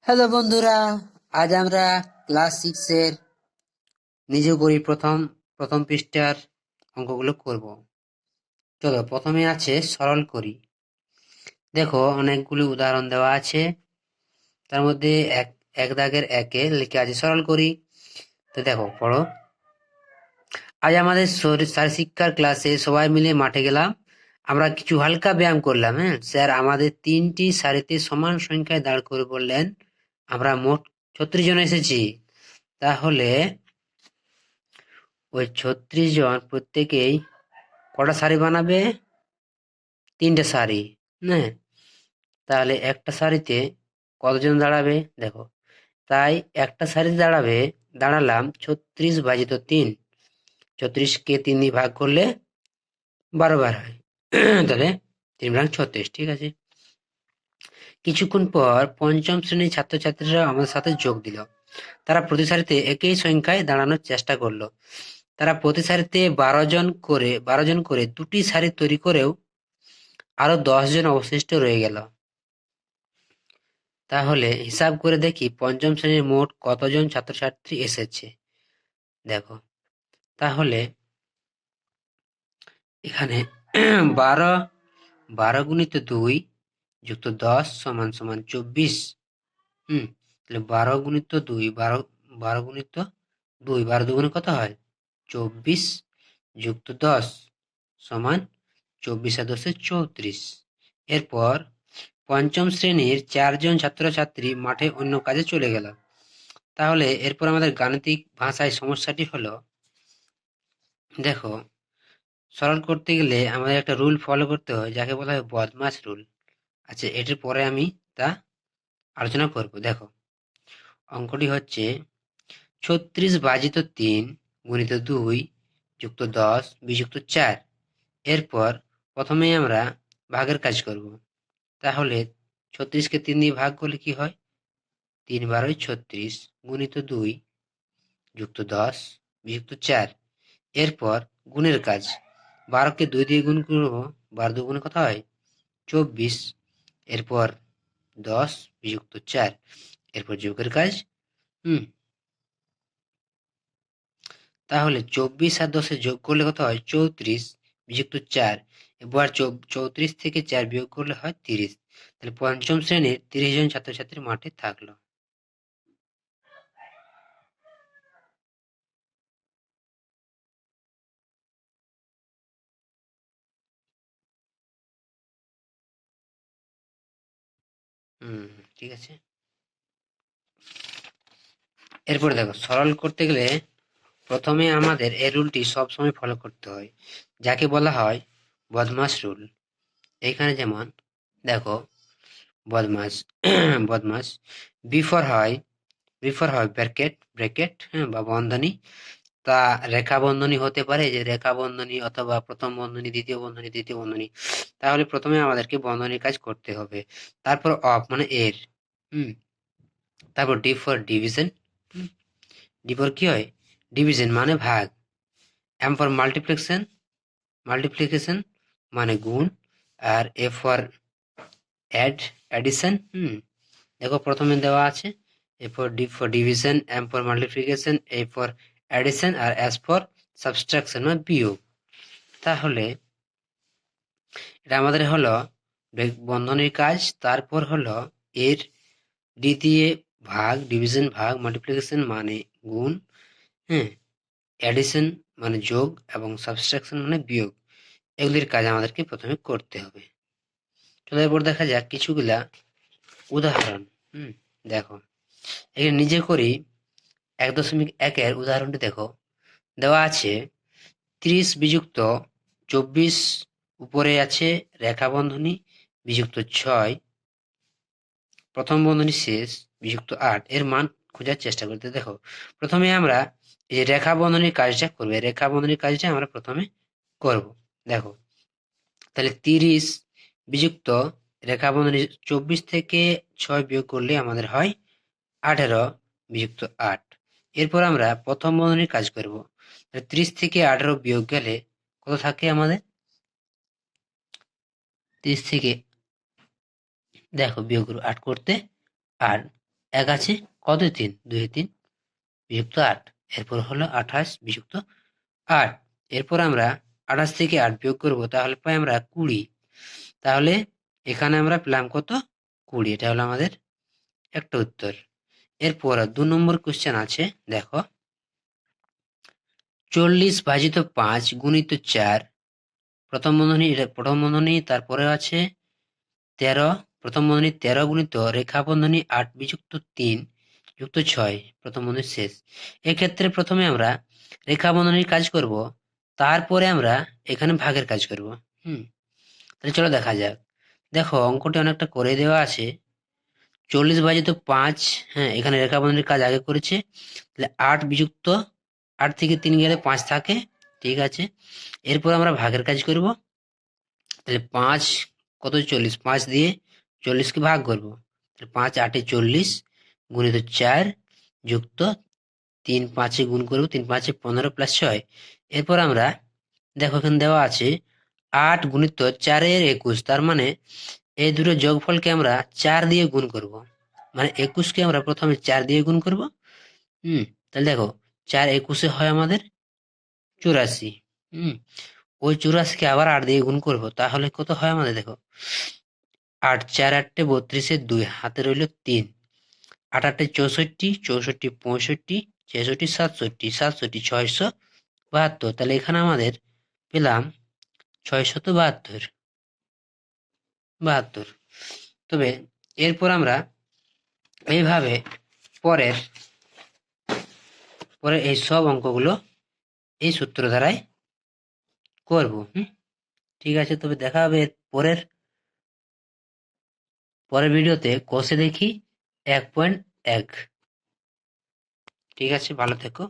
Hello বন্ধুরা, আজ আমরা ক্লাস 6 এর নিজে করি প্রথম প্রথম পৃষ্ঠার অঙ্কগুলো করব। চলো, প্রথমে আছে সরল করি। দেখো, অনেকগুলো উদাহরণ দেওয়া আছে। তার মধ্যে এক এক দাগের একে লিখে আছে সরল করি। তো দেখো, পড়ো। আজ আমাদের শারীরশিক্ষার ক্লাসে সবাই মিলে মাঠে গেলাম। আমরা কিছু হালকা ব্যায়াম করলাম। স্যার আমাদের 3টি সারিতে সমান সংখ্যায় দাঁড় করে বললেন আমরা মোট 36 জন এসেছি। তাহলে ওই 36 জন প্রত্যেকেই কটা সারি বানাবে? 3টে সারি। হ্যাঁ, তাহলে একটা সারিতে কতজন দাঁড়াবে? দেখো, তাই একটা সারিতে দাঁড়ালাম 36/3। 36কে 3 দিয়ে ভাগ করলে 12 বার হয়। তাহলে 3×36, ঠিক আছে। কিছুক্ষণ পর পঞ্চম শ্রেণীর ছাত্রছাত্রীরা আমাদের সাথে যোগ দিল। তারা প্রতি সারিতে একই সংখ্যায় দাঁড়ানোর চেষ্টা করলো। তারা প্রতি সারিতে 12 জন করে 2টি সারি তৈরি করেও আরো 10 জন অবশিষ্ট রয়ে গেল। তাহলে হিসাব করে দেখি পঞ্চম শ্রেণীর মোট কতজন ছাত্রছাত্রী এসেছে। দেখো, তাহলে এখানে 12 12 × 2 যুক্ত 10 সমান সমান 24। তাহলে 12 × 2 12 দুগুণে কত হয়? 24 যুক্ত 10 সমান 24 আর 10 34। এরপর পঞ্চম শ্রেণীর 4 জন ছাত্রছাত্রী মাঠে অন্য কাজে চলে গেল। তাহলে এরপর আমাদের গাণিতিক ভাষায় সমস্যাটি হলো, দেখো, সরল করতে গেলে আমাদের একটা রুল ফলো করতে হয়, যাকে বলা হয় বদমাশ রুল। আচ্ছা, এটির পরে আমি তা আলোচনা করব। দেখো, অঙ্কটি হচ্ছে 36/3 গুণিত 2 যুক্ত 10 বিযুক্ত 4। এরপর প্রথমে আমরা ভাগের কাজ করব। তাহলে 36কে 3 দিয়ে ভাগ করলে কি হয়? 3×12 = 36 গুণিত 2 যুক্ত 10 বিযুক্ত 4। এরপর গুণের কাজ। 12কে 2 দিয়ে গুণ করবো, 12 দুগুণে কত হয়? 24। এরপর 10 বিযুক্ত 4। এরপর যোগের কাজ। তাহলে 24 আর 10 যোগ করলে কত হয়? 34 বিযুক্ত 4। এবার 34 থেকে 4 বিয়োগ করলে হয় 30। তাহলে পঞ্চম শ্রেণীর 30 জন ছাত্রছাত্রী মাঠে থাকলো। ঠিক আছে। এরপর দেখো, সরল করতে গেলে প্রথমে আমাদের এই রুলটি সবসময় ফলো করতে হয়, যাকে বলা হয় বদমাশ রুল। এইখানে যেমন দেখো, বদমাশ বদমাশ বিফর হয় ব্র্যাকেট, বা বন্ধনী। তা রেখা বন্ধনী হতে পারে, যে রেখা বন্ধনী অথবা প্রথম বন্ধনী, দ্বিতীয় বন্ধনী, তৃতীয় বন্ধনী। তাহলে প্রথমে আমাদেরকে বন্ধনীর কাজ করতে হবে। তারপর অফ মানে এর। তারপর D for division. D for কি হয়? ডিভিশন মানে ভাগ। এম ফর মাল্টিপ্লিকেশন মানে গুণ। আর এ ফর অ্যাডিশন। দেখো, প্রথমে দেওয়া আছে A for division, M for multiplication, A for addition, আর এস ফর সাবট্রাকশন মানে বিয়োগ। তাহলে এটা আমাদের হলো বন্ধনীর কাজ। তারপর হলো এর ডি দিয়ে ভাগ, ডিভিশন ভাগ, মাল্টিপ্লিকেশন মানে গুণ, অ্যাডিশন মানে যোগ, এবং সাবট্রাকশন মানে বিয়োগ। এগুলির কাজ আমাদেরকে প্রথমে করতে হবে। চলো এরপর দেখা যাক কিছুগুলা উদাহরণ। দেখো, এখানে নিজে করি 1.1 উদাহরণটি দেখো। দেওয়া আছে 30 বিযুক্ত 24, উপরে আছে রেখা বন্ধনী বিযুক্ত 6, প্রথম বন্ধনী শেষ বিযুক্ত 8 এর মান খোঁজার চেষ্টা করতে। দেখো, প্রথমে আমরা এই যে রেখা বন্ধনীর কাজটা করবো, রেখা বন্ধনীর কাজটা আমরা প্রথমে করব। দেখো, তাহলে 30 বিযুক্ত রেখা বন্ধনী 24 থেকে 6 বিয়োগ করলে আমাদের হয় 18 বিযুক্ত 8। এরপর আমরা প্রথম বন্ধনীর কাজ করব। 30 থেকে 18 বিয়োগ গেলে কত থাকে আমাদের? 30 থেকে দেখো বিয়োগ করব 8 করতে, আর এক আছে কত 3, 2 3 বিযুক্ত 8, এরপর হলো 28 বিযুক্ত 8। এরপর আমরা 28 থেকে 8 বিয়োগ করব, তাহলে পাই আমরা 20। তাহলে এখানে আমরা পেলাম কত? 20। এটা হলো আমাদের একটা উত্তর। এরপর 2 নম্বর কোশ্চেন আছে, দেখো 40 ভাজিত 5 গুণিত 4, প্রথম বন্ধনী, এটা প্রথম বন্ধনী, তারপরে আছে 13, প্রথম বন্ধনী 13 গুণিত রেখা বন্ধনী 8 বিযুক্ত 3 যুক্ত 6, প্রথম বন্ধনী শেষ। এক্ষেত্রে প্রথমে আমরা রেখা বন্ধনীর কাজ করব, তারপরে আমরা এখানে ভাগের কাজ করব। তাহলে চলো দেখা যাক। দেখো অঙ্কটি অনেকটা করে দেওয়া আছে। 40 ভাজিত 5, হ্যাঁ এখানে রেখা বন্ধনীর কাজ আগে করেছে, তাহলে 8 বিযুক্ত 8 থেকে 3 গেলে 5 থাকে, ঠিক আছে। এরপর আমরা ভাগের কাজ করব, তাহলে 5 কত 40, 5 দিয়ে 40কে ভাগ করব, তাহলে 5 8 40 গুণিত 4 যুক্ত 3 5 গুণ করব, 3 5 15 প্লাস 6। এরপর আমরা দেখো এখানে দেওয়া আছে 8 গুণিত 4 এর 21, তার মানে এই দুটো যোগফলকে আমরা 4 দিয়ে গুণ করব, মানে 21কে আমরা প্রথমে 4 দিয়ে গুণ করব। তাহলে দেখো 4 21 হয় আমাদের 84। ওই 84কে আবার 8 দিয়ে গুণ করব, তাহলে কত হয় আমাদের? দেখো 8 4 8 32 2, হাতে রইল 3, 8 8 64, 64 65, 66 67, 67 672। তাহলে এখানে আমাদের পেলাম 672। তবে এরপর আমরা এইভাবে পরের এই সব অঙ্কগুলো এই সূত্র দ্বারাই করব। ঠিক আছে, তবে দেখা হবে পরের ভিডিওতে। কষে দেখি 1.1। ঠিক আছে, ভালো থেকো।